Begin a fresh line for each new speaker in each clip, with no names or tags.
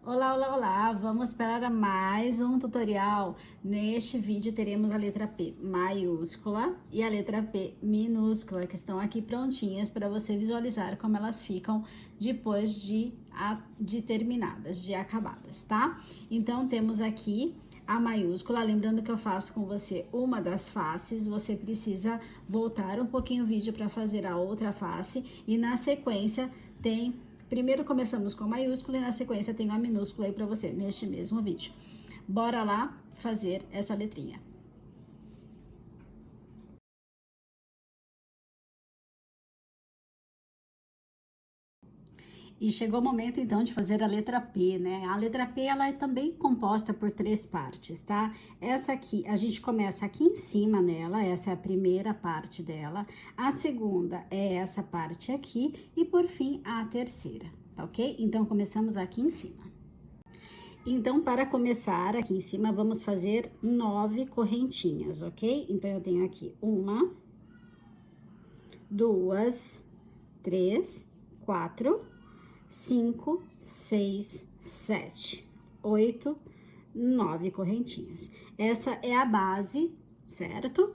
Olá, olá, olá! Vamos para mais um tutorial. Neste vídeo teremos a letra P maiúscula e a letra P minúscula, que estão aqui prontinhas para você visualizar como elas ficam depois de terminadas, de acabadas, tá? Então, temos aqui a maiúscula, lembrando que eu faço com você uma das faces, você precisa voltar um pouquinho o vídeo para fazer a outra face e na sequência primeiro começamos com a maiúscula e na sequência tem a minúscula aí para você neste mesmo vídeo. Bora lá fazer essa letrinha. E chegou o momento, então, de fazer a letra P, né? A letra P, ela é também composta por 3 partes, tá? Essa aqui, a gente começa aqui em cima nela, essa é a primeira parte dela. A segunda é essa parte aqui e, por fim, a terceira, tá ok? Então, começamos aqui em cima. Então, para começar aqui em cima, vamos fazer 9 correntinhas, ok? Então, eu tenho aqui 1, 2, 3, 4, 5, 6, 7, 8, 9 correntinhas. Essa é a base, certo?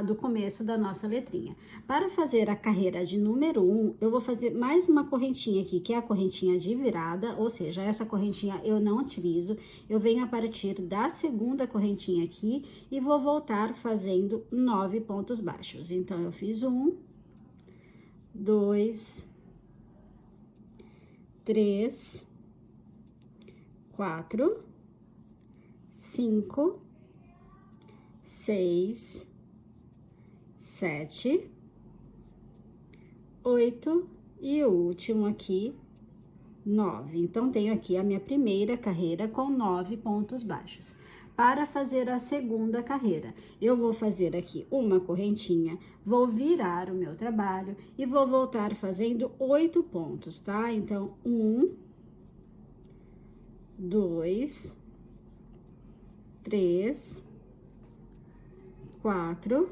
Do começo da nossa letrinha. Para fazer a carreira de número 1, eu vou fazer mais uma correntinha aqui, que é a correntinha de virada, ou seja, essa correntinha eu não utilizo. Eu venho a partir da segunda correntinha aqui e vou voltar fazendo 9 pontos baixos. Então, eu fiz 1, 2, 3, 4, 5, 6, 7, 8 e o último aqui, 9. Então, tenho aqui a minha primeira carreira com 9 pontos baixos. Para fazer a segunda carreira, eu vou fazer aqui uma correntinha, vou virar o meu trabalho e vou voltar fazendo 8 pontos, tá? Então, 1, 2, 3, 4,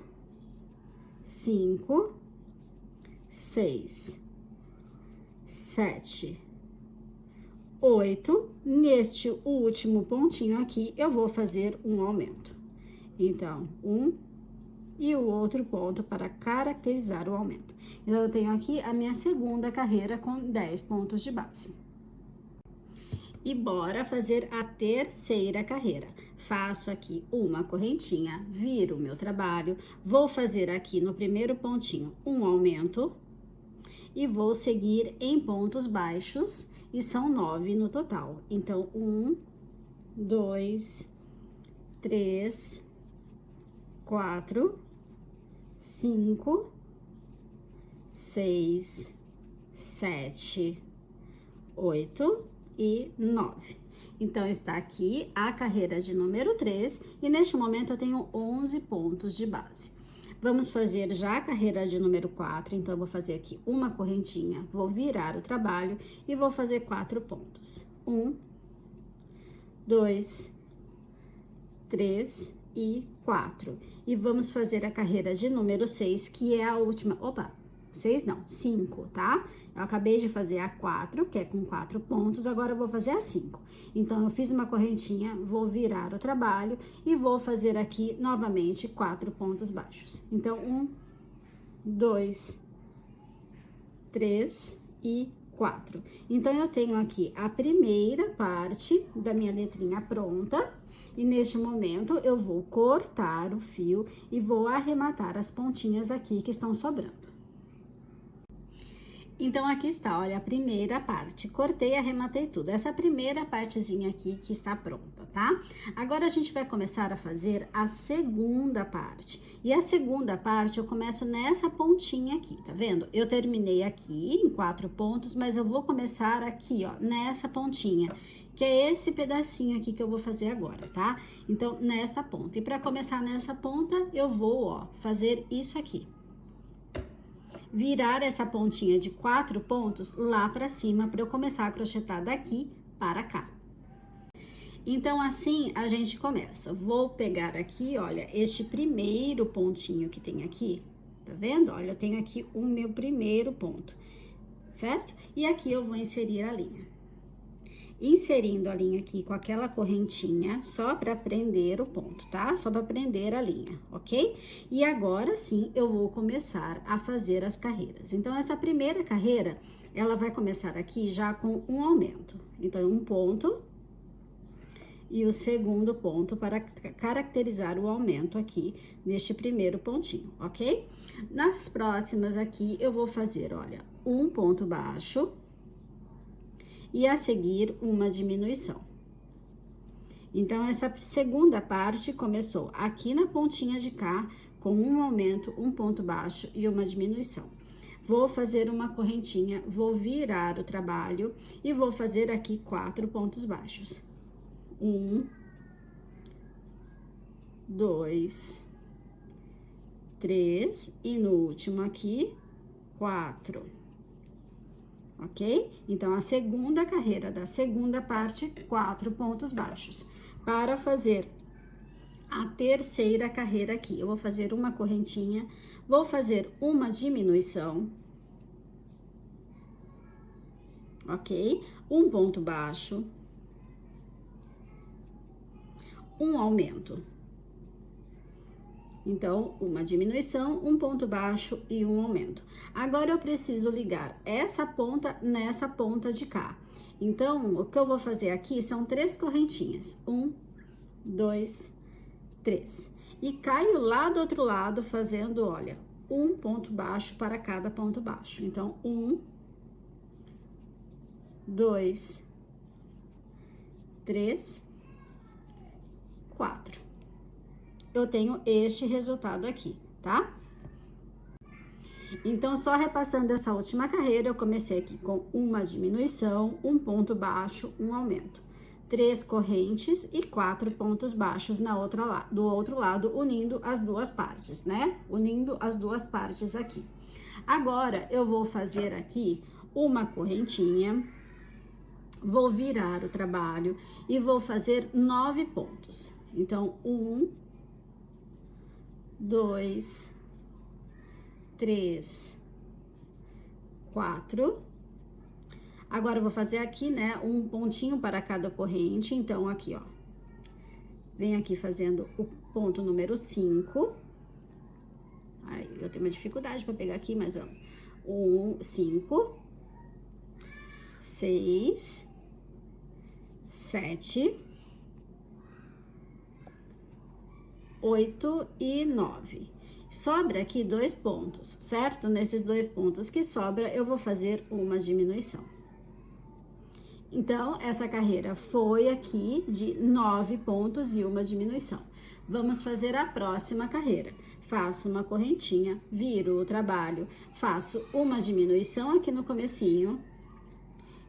5, 6, 7, 8. Neste último pontinho aqui, eu vou fazer um aumento. Então, e o outro ponto para caracterizar o aumento. Então, eu tenho aqui a minha segunda carreira com 10 pontos de base. E bora fazer a terceira carreira. Faço aqui uma correntinha, viro o meu trabalho, vou fazer aqui no primeiro pontinho um aumento e vou seguir em pontos baixos, e são 9 no total. Então, 1, 2, 3, 4, 5, 6, 7, 8 e 9. Então, está aqui a carreira de número 3 e neste momento eu tenho 11 pontos de base. Vamos fazer já a carreira de número 4, então eu vou fazer aqui uma correntinha, vou virar o trabalho e vou fazer 4 pontos. 1, 2, 3 e 4. E vamos fazer a carreira de número 6, que é a última. Opa! 6 não, 5, tá? Eu acabei de fazer a 4, que é com 4 pontos, agora eu vou fazer a 5. Então, eu fiz uma correntinha, vou virar o trabalho e vou fazer aqui novamente 4 pontos baixos. Então, 1, 2, 3 e 4. Então, eu tenho aqui a primeira parte da minha letrinha pronta. E neste momento, eu vou cortar o fio e vou arrematar as pontinhas aqui que estão sobrando. Então, aqui está, olha, a primeira parte. Cortei e arrematei tudo. Essa primeira partezinha aqui que está pronta, tá? Agora, a gente vai começar a fazer a segunda parte. E a segunda parte, eu começo nessa pontinha aqui, tá vendo? Eu terminei aqui em 4 pontos, mas eu vou começar aqui, ó, nessa pontinha, que é esse pedacinho aqui que eu vou fazer agora, tá? Então, nessa ponta. E para começar nessa ponta, eu vou, ó, fazer isso aqui. Virar essa pontinha de 4 pontos lá pra cima, para eu começar a crochetar daqui para cá. Então, assim, a gente começa. Vou pegar aqui, olha, este primeiro pontinho que tem aqui, tá vendo? Olha, eu tenho aqui o meu primeiro ponto, certo? E aqui eu vou inserir a linha. inserindo a linha aqui com aquela correntinha, só para prender o ponto, tá? Só para prender a linha, ok? E agora sim, eu vou começar a fazer as carreiras. Então, essa primeira carreira, ela vai começar aqui já com um aumento. Então, um ponto e o segundo ponto para caracterizar o aumento aqui neste primeiro pontinho, ok? Nas próximas aqui, eu vou fazer, olha, um ponto baixo e a seguir uma diminuição. Então, essa segunda parte começou aqui na pontinha de cá, com um aumento, um ponto baixo e uma diminuição. Vou fazer uma correntinha, vou virar o trabalho e vou fazer aqui 4 pontos baixos. 1, 2, 3 e no último aqui, 4. Ok? Então, a segunda carreira da segunda parte, 4 pontos baixos. Para fazer a terceira carreira aqui, eu vou fazer uma correntinha, vou fazer uma diminuição, ok? Um ponto baixo, um aumento. Então, uma diminuição, um ponto baixo e um aumento. Agora, eu preciso ligar essa ponta nessa ponta de cá. Então, o que eu vou fazer aqui são 3 correntinhas. 1, 2, 3. E caio lá do outro lado fazendo, olha, um ponto baixo para cada ponto baixo. Então, 1, 2, 3, 4. Eu tenho este resultado aqui, tá? Então, só repassando essa última carreira, eu comecei aqui com uma diminuição, um ponto baixo, um aumento. 3 correntes e 4 pontos baixos do outro lado, unindo as duas partes, né? Unindo as duas partes aqui. Agora, eu vou fazer aqui uma correntinha, vou virar o trabalho e vou fazer 9 pontos. Então, 1, 2, 3, 4. Agora, eu vou fazer aqui, né, um pontinho para cada corrente. Então, aqui, ó. Venho aqui fazendo o ponto número 5. Aí, eu tenho uma dificuldade para pegar aqui, mas vamos. 5, 6, 7, 8 e 9. Sobra aqui 2 pontos, certo? Nesses 2 pontos que sobra, eu vou fazer uma diminuição. Então, essa carreira foi aqui de 9 pontos e uma diminuição. Vamos fazer a próxima carreira. Faço uma correntinha, viro o trabalho, faço uma diminuição aqui no comecinho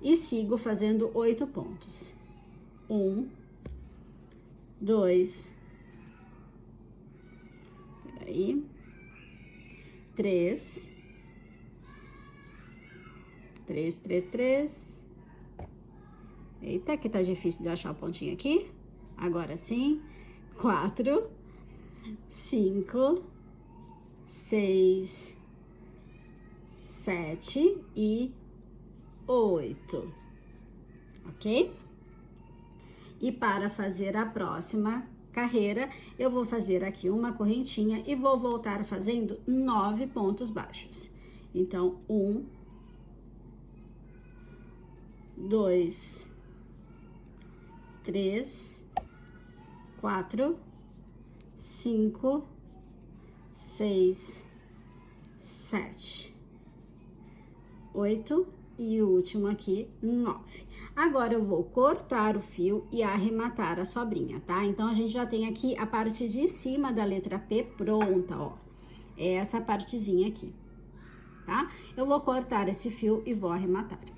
e sigo fazendo 8 pontos. 1, 2, peraí, 3, 3, 3, 3. Eita, que tá difícil de achar o pontinho aqui. Agora sim. 4, 5, 6, 7 e 8. Ok? E para fazer a próxima carreira, eu vou fazer aqui uma correntinha e vou voltar fazendo 9 pontos baixos. Então, 1, 2, 3, 4, 5, 6, 7, 8 e o último aqui, 9. Agora, eu vou cortar o fio e arrematar a sobrinha, tá? Então, a gente já tem aqui a parte de cima da letra P pronta, ó. É essa partezinha aqui, tá? Eu vou cortar esse fio e vou arrematar.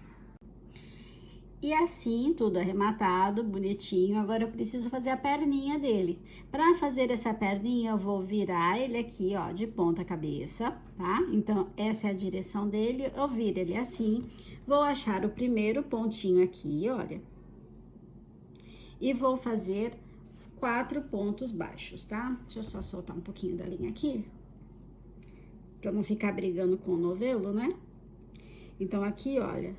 E assim, tudo arrematado, bonitinho. Agora, eu preciso fazer a perninha dele. Para fazer essa perninha, eu vou virar ele aqui, ó, de ponta cabeça, tá? Então, essa é a direção dele. Eu viro ele assim. Vou achar o primeiro pontinho aqui, olha. E vou fazer 4 pontos baixos, tá? Deixa eu só soltar um pouquinho da linha aqui. Pra não ficar brigando com o novelo, né? Então, aqui, olha.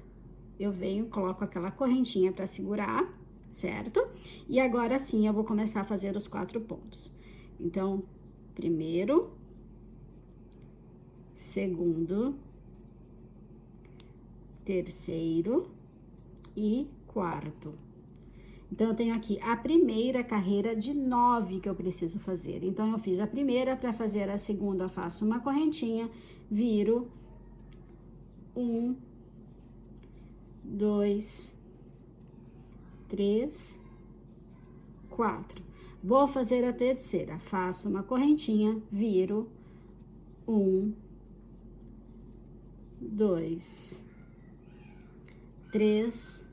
eu venho, coloco aquela correntinha para segurar, certo? E agora sim eu vou começar a fazer os 4 pontos. Então, primeiro, segundo, terceiro e quarto. Então, eu tenho aqui a primeira carreira de 9 que eu preciso fazer. Então, eu fiz a primeira, para fazer a segunda, eu faço uma correntinha, viro 1, 2, 3, 4. Vou fazer a terceira, faço uma correntinha, viro 1, 2, 3,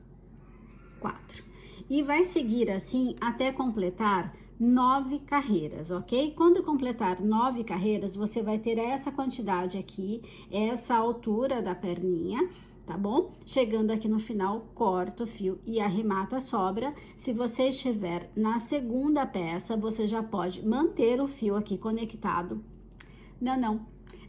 4. E vai seguir assim até completar 9 carreiras, ok? Quando completar 9 carreiras, você vai ter essa quantidade aqui, essa altura da perninha, tá bom? Chegando aqui no final, corta o fio e arremata a sobra. Se você estiver na segunda peça, você já pode manter o fio aqui conectado.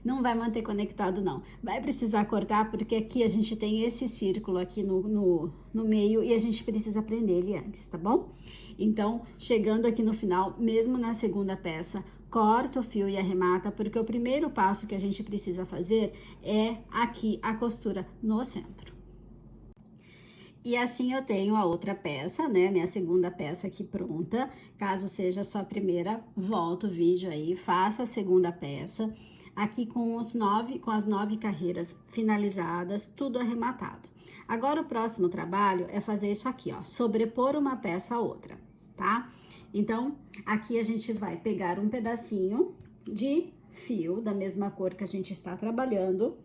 Não vai manter conectado, não. Vai precisar cortar, porque aqui a gente tem esse círculo aqui no meio e a gente precisa prender ele antes, tá bom? Então, chegando aqui no final, mesmo na segunda peça, corta o fio e arremata, porque o primeiro passo que a gente precisa fazer é aqui a costura no centro. E assim eu tenho a outra peça, né? Minha segunda peça aqui pronta. Caso seja a sua primeira, volta o vídeo aí, faça a segunda peça. Aqui com as 9 carreiras finalizadas, tudo arrematado. Agora, o próximo trabalho é fazer isso aqui, ó, sobrepor uma peça a outra, tá? Então, aqui a gente vai pegar um pedacinho de fio da mesma cor que a gente está trabalhando,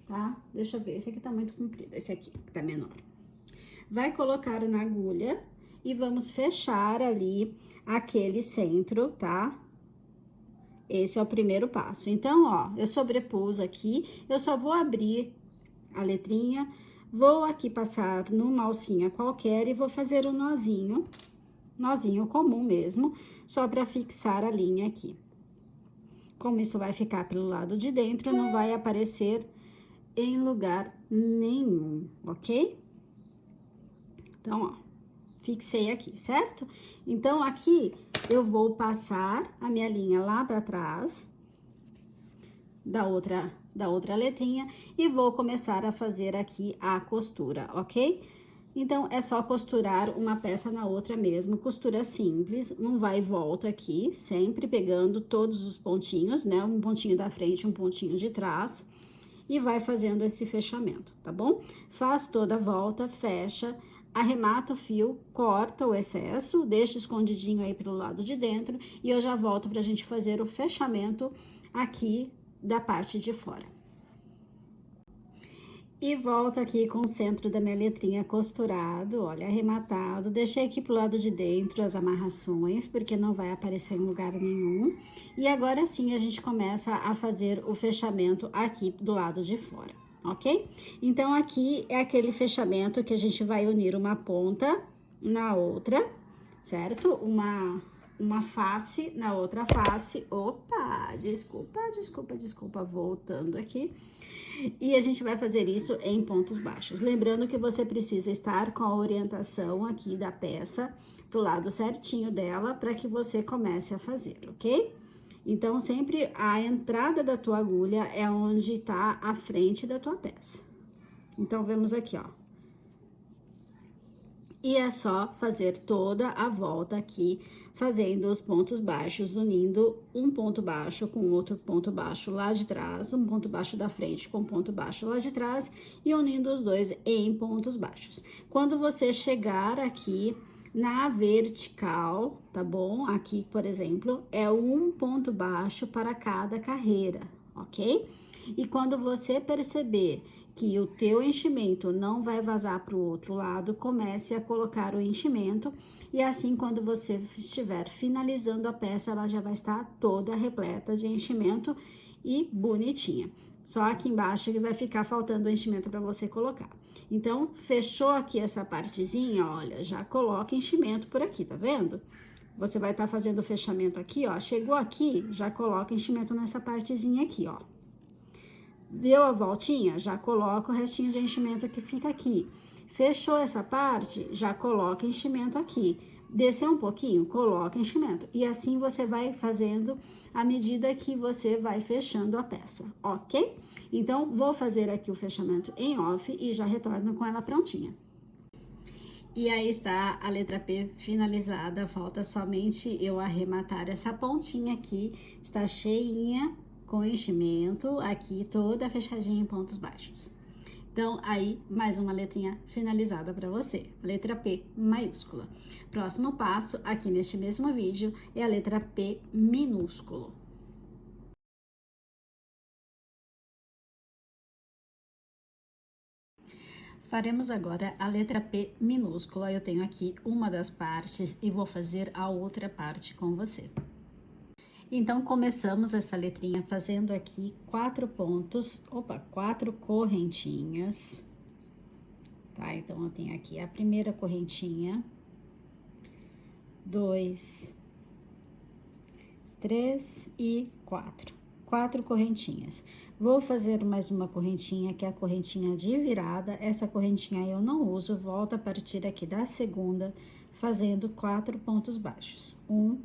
tá? Deixa eu ver, esse aqui tá muito comprido, esse aqui tá menor. Vai colocar na agulha e vamos fechar ali aquele centro, tá? Esse é o primeiro passo. Então, ó, eu sobrepus aqui, eu só vou abrir a letrinha, vou aqui passar numa alcinha qualquer e vou fazer um nozinho comum mesmo, só para fixar a linha aqui. Como isso vai ficar pelo lado de dentro, não vai aparecer em lugar nenhum, ok? Então, ó. Fixei aqui, certo? Então, aqui eu vou passar a minha linha lá para trás da outra letrinha e vou começar a fazer aqui a costura, ok? Então, é só costurar uma peça na outra mesmo, costura simples, um vai e volta aqui, sempre pegando todos os pontinhos, né? Um pontinho da frente, um pontinho de trás, e vai fazendo esse fechamento, tá bom? Faz toda a volta, fecha, arremata o fio, corta o excesso, deixa escondidinho aí pelo lado de dentro e eu já volto pra gente fazer o fechamento aqui da parte de fora. E volto aqui com o centro da minha letrinha costurado, olha, arrematado. Deixei aqui pro lado de dentro as amarrações, porque não vai aparecer em lugar nenhum. E agora sim a gente começa a fazer o fechamento aqui do lado de fora. Ok? Então, aqui é aquele fechamento que a gente vai unir uma ponta na outra, certo? Uma face na outra face. Opa, desculpa, voltando aqui. E a gente vai fazer isso em pontos baixos. Lembrando que você precisa estar com a orientação aqui da peça pro lado certinho dela, para que você comece a fazer, ok? Então, sempre a entrada da tua agulha é onde tá a frente da tua peça. Então, vemos aqui, ó. E é só fazer toda a volta aqui, fazendo os pontos baixos, unindo um ponto baixo com outro ponto baixo lá de trás, um ponto baixo da frente com ponto baixo lá de trás, e unindo os dois em pontos baixos. Quando você chegar aqui na vertical, tá bom? Aqui, por exemplo, é um ponto baixo para cada carreira, ok? E quando você perceber que o teu enchimento não vai vazar para o outro lado, comece a colocar o enchimento e assim, quando você estiver finalizando a peça, ela já vai estar toda repleta de enchimento e bonitinha. Só aqui embaixo que vai ficar faltando o enchimento para você colocar. Então, fechou aqui essa partezinha, olha, já coloca enchimento por aqui, tá vendo? Você vai estar fazendo o fechamento aqui, ó, chegou aqui, já coloca enchimento nessa partezinha aqui, ó. Deu a voltinha? Já coloca o restinho de enchimento que fica aqui. Fechou essa parte? Já coloca enchimento aqui. Desceu um pouquinho? Coloca enchimento. E assim você vai fazendo à medida que você vai fechando a peça, ok? Então, vou fazer aqui o fechamento em off e já retorno com ela prontinha. E aí está a letra P finalizada, falta somente eu arrematar essa pontinha aqui, está cheinha com enchimento, aqui toda fechadinha em pontos baixos. Então, aí, mais uma letrinha finalizada para você, letra P maiúscula. Próximo passo, aqui neste mesmo vídeo, é a letra P minúsculo. Faremos agora a letra P minúscula. Eu tenho aqui uma das partes e vou fazer a outra parte com você. Então, começamos essa letrinha fazendo aqui 4 pontos, 4 correntinhas, tá? Então, eu tenho aqui a primeira correntinha, 2, 3 e 4. 4 correntinhas. Vou fazer mais uma correntinha, que é a correntinha de virada. Essa correntinha eu não uso, volto a partir aqui da segunda, fazendo 4 pontos baixos. 1,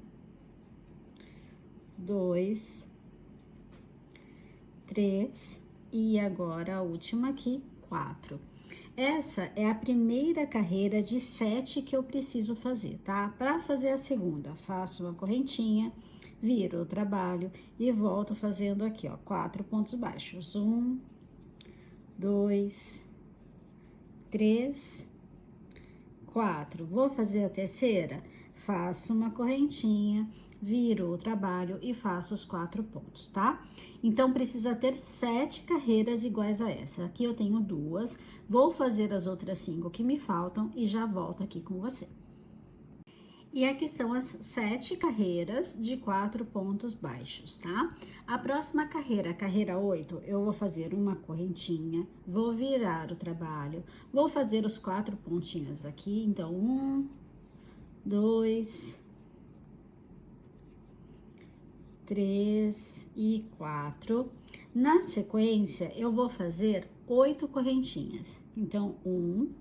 2, 3 e agora a última aqui, 4. Essa é a primeira carreira de 7 que eu preciso fazer, tá? Para fazer a segunda, faço uma correntinha, viro o trabalho e volto fazendo aqui, ó, 4 pontos baixos. 1, 2, 3, 4. Vou fazer a terceira, faço uma correntinha, viro o trabalho e faço os 4 pontos, tá? Então, precisa ter 7 carreiras iguais a essa. Aqui eu tenho 2, vou fazer as outras 5 que me faltam e já volto aqui com você. E aqui estão as 7 carreiras de 4 pontos baixos, tá? A próxima carreira, a carreira 8, eu vou fazer uma correntinha, vou virar o trabalho, vou fazer os 4 pontinhos aqui. Então, 1, 2, 3 e 4. Na sequência, eu vou fazer 8 correntinhas. Então, 1,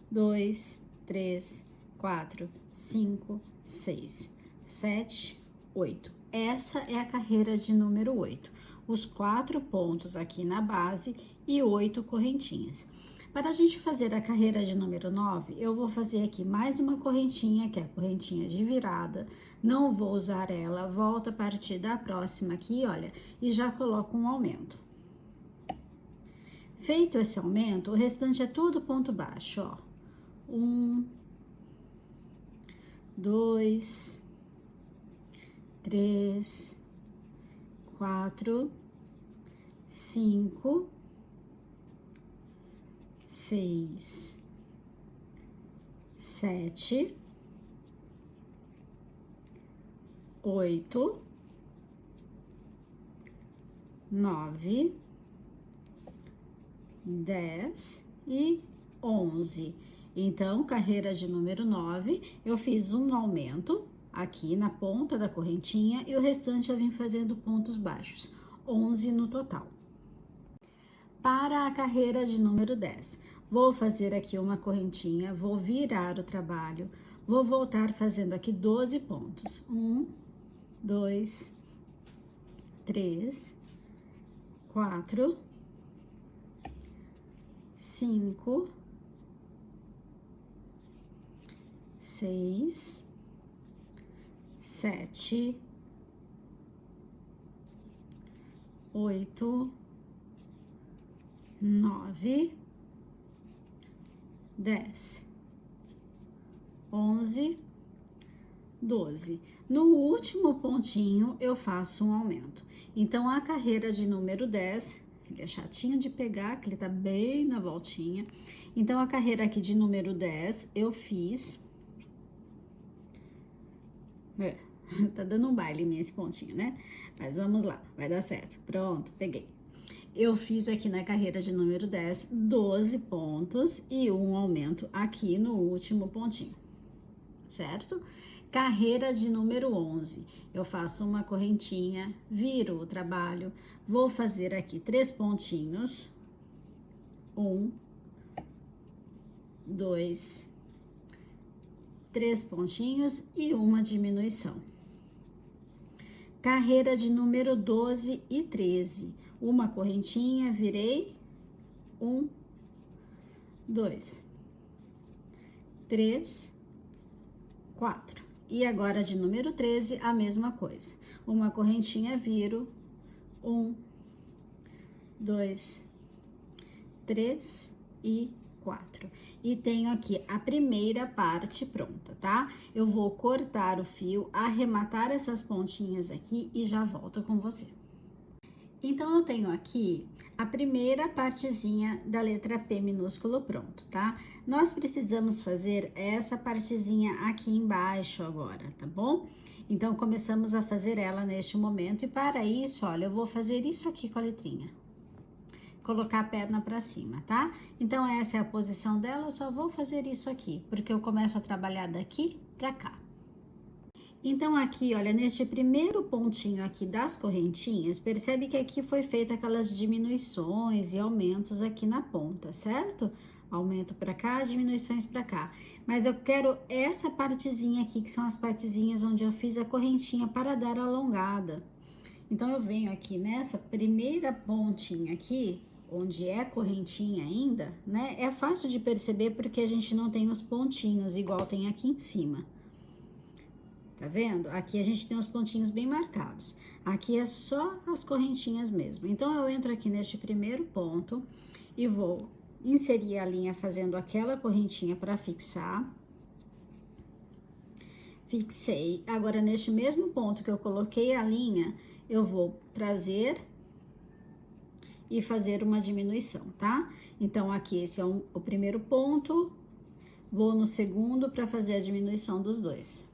2, 3, 4, 5, 6, 7, 8. Essa é a carreira de número 8. Os 4 pontos aqui na base e 8 correntinhas. Para a gente fazer a carreira de número 9, eu vou fazer aqui mais uma correntinha, que é a correntinha de virada. Não vou usar ela, volto a partir da próxima aqui, olha, e já coloco um aumento. Feito esse aumento, o restante é tudo ponto baixo, ó. 1, 2, 3, 4, 5, 6, 7, 8, 9, 10 e 11. Então, carreira de número 9, eu fiz um aumento aqui na ponta da correntinha e o restante eu vim fazendo pontos baixos, 11 no total. Para a carreira de número 10, vou fazer aqui uma correntinha, vou virar o trabalho, vou voltar fazendo aqui 12 pontos. 1, 2, 3, 4, 5, 6, 7, 8, 9, 10, 11, 12. No último pontinho, eu faço um aumento. Então, a carreira de número 10, ele é chatinho de pegar, que ele tá bem na voltinha. Então, a carreira aqui de número 10, eu fiz... tá dando um baile nesse pontinho, né? Mas vamos lá, vai dar certo. Pronto, peguei. Eu fiz aqui na carreira de número 10, 12 pontos e um aumento aqui no último pontinho, certo? Carreira de número 11. Eu faço uma correntinha, viro o trabalho, vou fazer aqui 3 pontinhos. 1, 2, 3 pontinhos e uma diminuição. Carreira de número 12 e 13. Uma correntinha, virei. 1, 2, 3, 4. E agora de número 13, a mesma coisa. Uma correntinha, viro. 1, 2, 3 e 4. E tenho aqui a primeira parte pronta, tá? Eu vou cortar o fio, arrematar essas pontinhas aqui e já volto com você. Então, eu tenho aqui a primeira partezinha da letra P minúsculo pronto, tá? Nós precisamos fazer essa partezinha aqui embaixo agora, tá bom? Então, começamos a fazer ela neste momento e para isso, olha, eu vou fazer isso aqui com a letrinha. Colocar a perna pra cima, tá? Então, essa é a posição dela, eu só vou fazer isso aqui, porque eu começo a trabalhar daqui pra cá. Então, aqui, olha, neste primeiro pontinho aqui das correntinhas, percebe que aqui foi feita aquelas diminuições e aumentos aqui na ponta, certo? Aumento pra cá, diminuições pra cá. Mas eu quero essa partezinha aqui, que são as partezinhas onde eu fiz a correntinha para dar alongada. Então, eu venho aqui nessa primeira pontinha aqui, onde é correntinha ainda, né? É fácil de perceber porque a gente não tem os pontinhos igual tem aqui em cima. Tá vendo? Aqui a gente tem os pontinhos bem marcados. Aqui é só as correntinhas mesmo. Então, eu entro aqui neste primeiro ponto e vou inserir a linha fazendo aquela correntinha para fixar. Fixei. Agora, neste mesmo ponto que eu coloquei a linha, eu vou trazer e fazer uma diminuição, tá? Então, aqui esse é o primeiro ponto, vou no segundo para fazer a diminuição dos dois,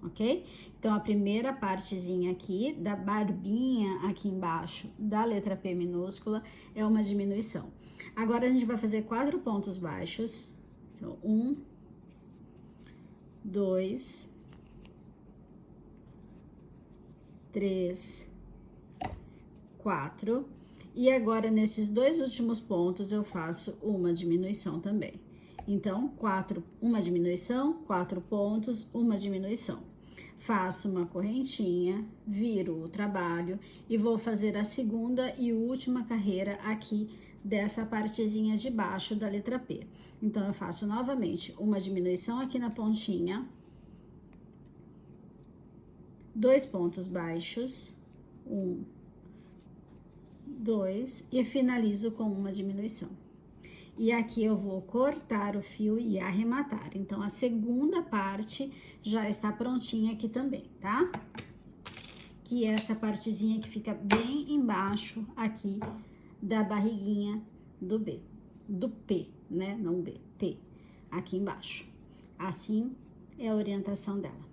ok? Então, a primeira partezinha aqui, da barbinha aqui embaixo da letra P minúscula, é uma diminuição. Agora, a gente vai fazer 4 pontos baixos. Então, 1, 2, 3, 4. E agora, nesses 2 últimos pontos, eu faço uma diminuição também. Então, uma diminuição, 4 pontos, uma diminuição. Faço uma correntinha, viro o trabalho e vou fazer a segunda e última carreira aqui dessa partezinha de baixo da letra P. Então, eu faço novamente uma diminuição aqui na pontinha, 2 pontos baixos, 1, 2, e finalizo com uma diminuição. E aqui eu vou cortar o fio e arrematar. Então, a segunda parte já está prontinha aqui também, tá? Que é essa partezinha que fica bem embaixo aqui da barriguinha do B. Do P, né? Não B, P. Aqui embaixo. Assim é a orientação dela.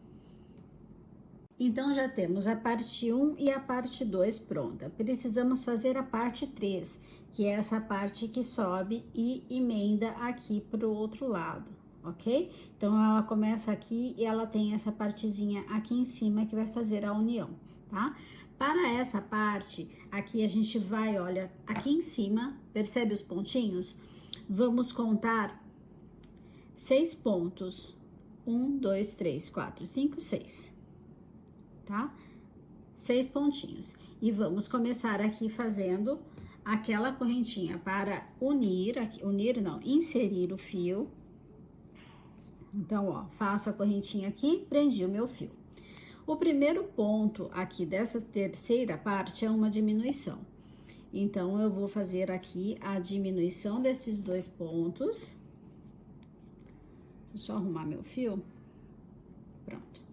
Então, já temos a parte 1 e a parte 2 pronta. Precisamos fazer a parte 3, que é essa parte que sobe e emenda aqui para o outro lado, ok? Então, ela começa aqui e ela tem essa partezinha aqui em cima que vai fazer a união, tá? Para essa parte, aqui a gente vai, olha, aqui em cima, percebe os pontinhos? Vamos contar 6 pontos. 1, 2, 3, 4, 5, 6. Tá? 6 pontinhos. E vamos começar aqui fazendo aquela correntinha para inserir o fio. Então, ó, faço a correntinha aqui, prendi o meu fio. O primeiro ponto aqui dessa terceira parte é uma diminuição. Então, eu vou fazer aqui a diminuição desses 2 pontos. Deixa eu só arrumar meu fio. Pronto.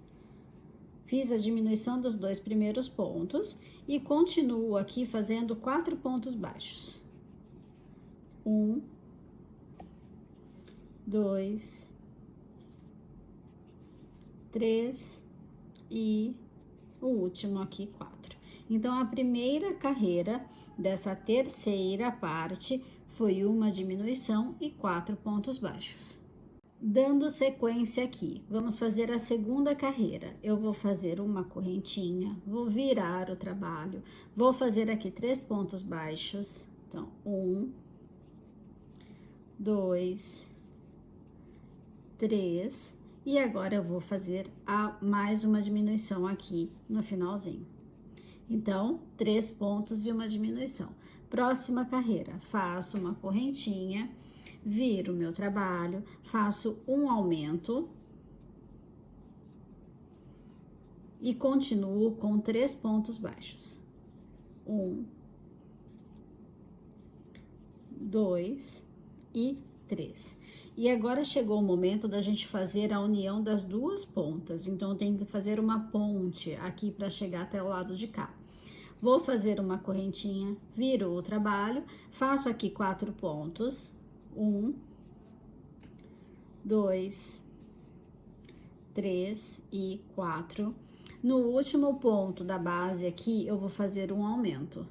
Fiz a diminuição dos 2 primeiros pontos e continuo aqui fazendo 4 pontos baixos. 1, 2, 3 e o último aqui, 4. Então, a primeira carreira dessa terceira parte foi uma diminuição e 4 pontos baixos. Dando sequência aqui, vamos fazer a segunda carreira. Eu vou fazer uma correntinha, vou virar o trabalho, vou fazer aqui 3 pontos baixos. Então, 1, 2, 3, e agora eu vou fazer mais uma diminuição aqui no finalzinho. Então, 3 pontos e uma diminuição. Próxima carreira, faço uma correntinha, viro o meu trabalho, faço um aumento e continuo com 3 pontos baixos. 1, 2 e 3. E agora chegou o momento da gente fazer a união das duas pontas. Então, eu tenho que fazer uma ponte aqui para chegar até o lado de cá. Vou fazer uma correntinha, viro o trabalho, faço aqui 4 pontos. 1, 2, 3 e 4. No último ponto da base aqui, eu vou fazer um aumento.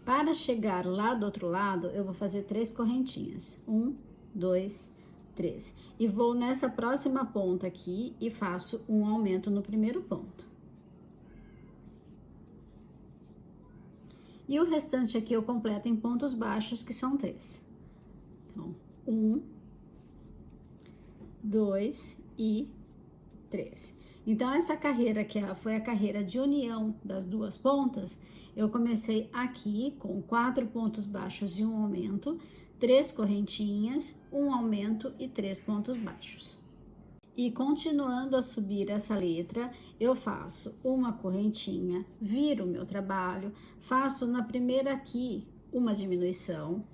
Para chegar lá do outro lado, eu vou fazer 3 correntinhas. 1, 2, 3. E vou nessa próxima ponta aqui e faço um aumento no primeiro ponto. E o restante aqui eu completo em pontos baixos, que são 3. Então, 1, 2 e 3. Então, essa carreira que foi a carreira de união das duas pontas, eu comecei aqui com 4 pontos baixos e um aumento, 3 correntinhas, um aumento e 3 pontos baixos. E continuando a subir essa letra, eu faço uma correntinha, viro o meu trabalho, faço na primeira aqui uma diminuição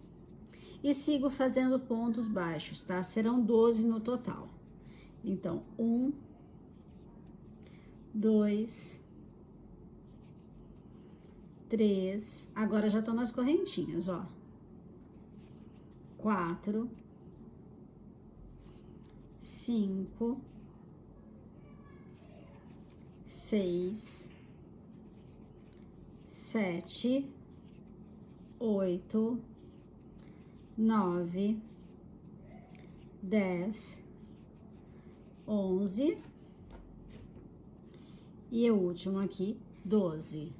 e sigo fazendo pontos baixos, tá? Serão 12 no total. Então, 1, 2, 3, agora já tô nas correntinhas, ó. 4, 5, 6, 7, 8, 9, 10, 11 e o último aqui, 12.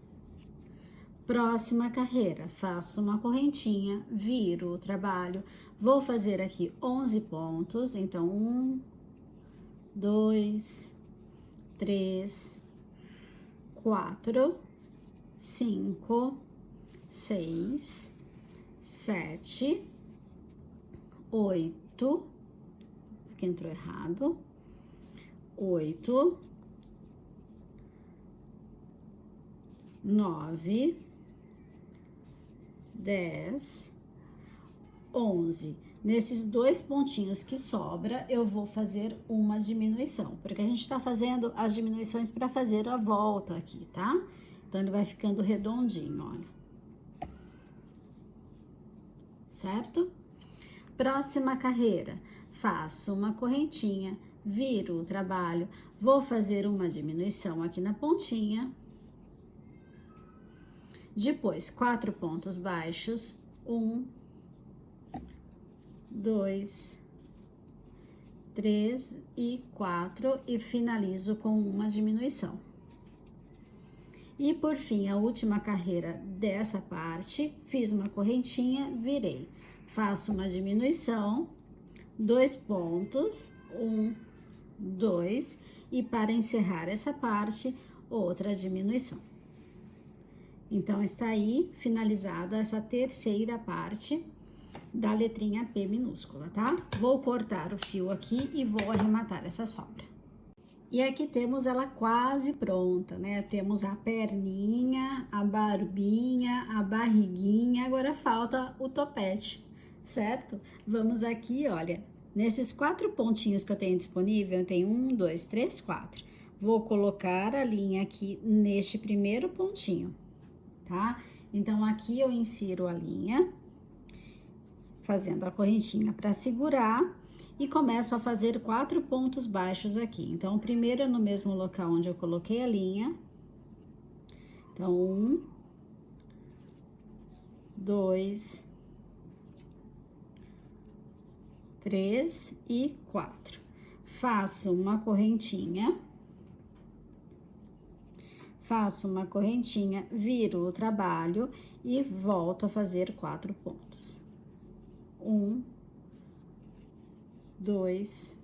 Próxima carreira, faço uma correntinha, viro o trabalho, vou fazer aqui 11 pontos, então 1, 2, 3, 4, 5, 6, 7, 8, aqui entrou errado, 8, 9, 10, 11. Nesses 2 pontinhos que sobra, eu vou fazer uma diminuição, porque a gente tá fazendo as diminuições para fazer a volta aqui, tá? Então, ele vai ficando redondinho, olha. Certo? Próxima carreira, faço uma correntinha, viro o trabalho, vou fazer uma diminuição aqui na pontinha. Depois, 4 pontos baixos, 1, 2, 3 e 4, e finalizo com uma diminuição. E por fim, a última carreira dessa parte, fiz uma correntinha, virei. Faço uma diminuição, 2 pontos, 1, 2, e para encerrar essa parte, outra diminuição. Então, está aí finalizada essa terceira parte da letrinha P minúscula, tá? Vou cortar o fio aqui e vou arrematar essa sobra. E aqui temos ela quase pronta, né? Temos a perninha, a barbinha, a barriguinha, agora falta o topete, certo? Vamos aqui, olha, nesses 4 pontinhos que eu tenho disponível, eu tenho 1, 2, 3, 4. Vou colocar a linha aqui neste primeiro pontinho, tá? Então, aqui eu insiro a linha, fazendo a correntinha para segurar, e começo a fazer 4 pontos baixos aqui. Então, o primeiro é no mesmo local onde eu coloquei a linha. Então, 1, 2, 3 e 4. Faço uma correntinha, viro o trabalho e volto a fazer 4 pontos. 1, 2,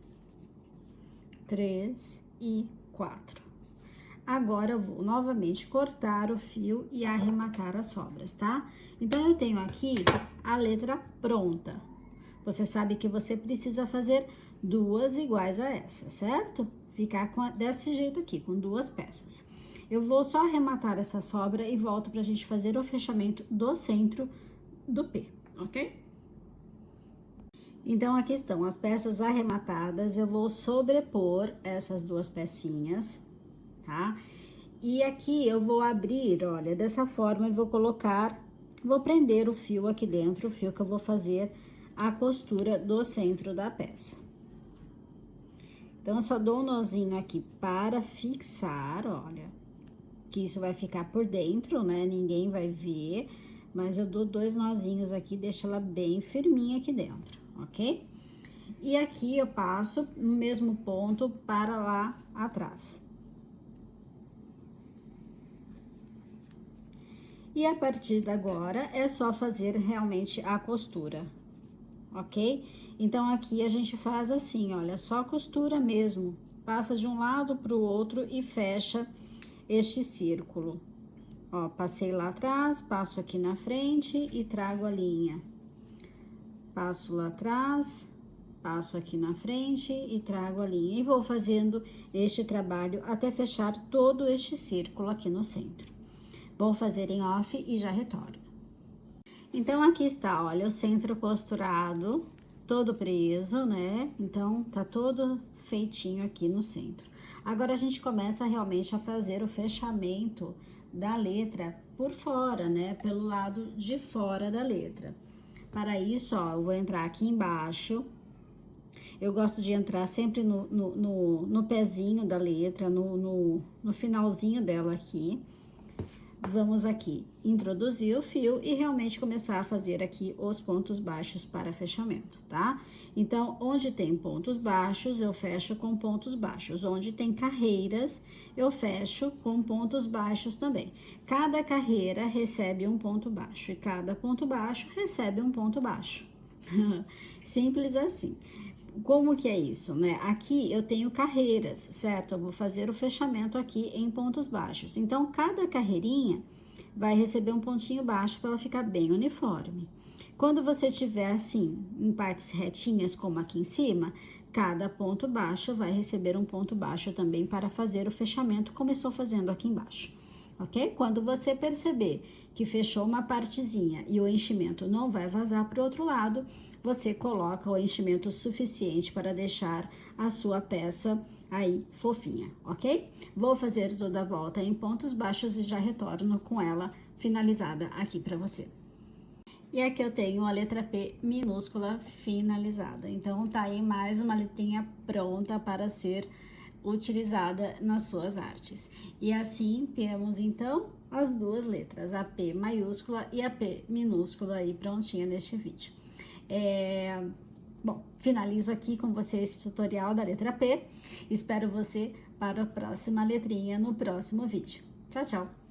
3 e 4. Agora, eu vou novamente cortar o fio e arrematar as sobras, tá? Então, eu tenho aqui a letra pronta. Você sabe que você precisa fazer 2 iguais a essa, certo? Ficar desse jeito aqui, com 2 peças. Eu vou só arrematar essa sobra e volto pra gente fazer o fechamento do centro do P, ok? Então, aqui estão as peças arrematadas. Eu vou sobrepor essas 2 pecinhas, tá? E aqui eu vou abrir, olha, dessa forma, eu vou prender o fio aqui dentro, o fio que eu vou fazer a costura do centro da peça. Então, eu só dou um nozinho aqui para fixar, olha, que isso vai ficar por dentro, né? Ninguém vai ver, mas eu dou 2 nozinhos aqui, deixo ela bem firminha aqui dentro, ok? E aqui eu passo no mesmo ponto para lá atrás. E a partir de agora, é só fazer realmente a costura, ok? Então, aqui a gente faz assim, olha, só costura mesmo. Passa de um lado para o outro e fecha este círculo. Ó, passei lá atrás, passo aqui na frente e trago a linha. Passo lá atrás, passo aqui na frente e trago a linha. E vou fazendo este trabalho até fechar todo este círculo aqui no centro. Vou fazer em off e já retorno. Então, aqui está, olha, o centro costurado, todo preso, né? Então, tá todo feitinho aqui no centro. Agora, a gente começa realmente a fazer o fechamento da letra por fora, né? Pelo lado de fora da letra. Para isso, ó, eu vou entrar aqui embaixo. Eu gosto de entrar sempre no pezinho da letra, no finalzinho dela aqui. Vamos aqui introduzir o fio e realmente começar a fazer aqui os pontos baixos para fechamento, tá? Então, onde tem pontos baixos, eu fecho com pontos baixos. Onde tem carreiras, eu fecho com pontos baixos também. Cada carreira recebe um ponto baixo e cada ponto baixo recebe um ponto baixo. Simples assim. Como que é isso, né? Aqui eu tenho carreiras, certo? Eu vou fazer o fechamento aqui em pontos baixos. Então, cada carreirinha vai receber um pontinho baixo para ela ficar bem uniforme. Quando você tiver assim, em partes retinhas, como aqui em cima, cada ponto baixo vai receber um ponto baixo também para fazer o fechamento, como eu estou fazendo aqui embaixo. Ok? Quando você perceber que fechou uma partezinha e o enchimento não vai vazar para o outro lado, você coloca o enchimento suficiente para deixar a sua peça aí fofinha, ok? Vou fazer toda a volta em pontos baixos e já retorno com ela finalizada aqui para você. E aqui eu tenho a letra P minúscula finalizada. Então, tá aí mais uma letrinha pronta para ser utilizada nas suas artes. E assim temos então as 2 letras, a P maiúscula e a P minúscula aí prontinha neste vídeo. Bom, finalizo aqui com você esse tutorial da letra P. Espero você para a próxima letrinha no próximo vídeo. Tchau, tchau!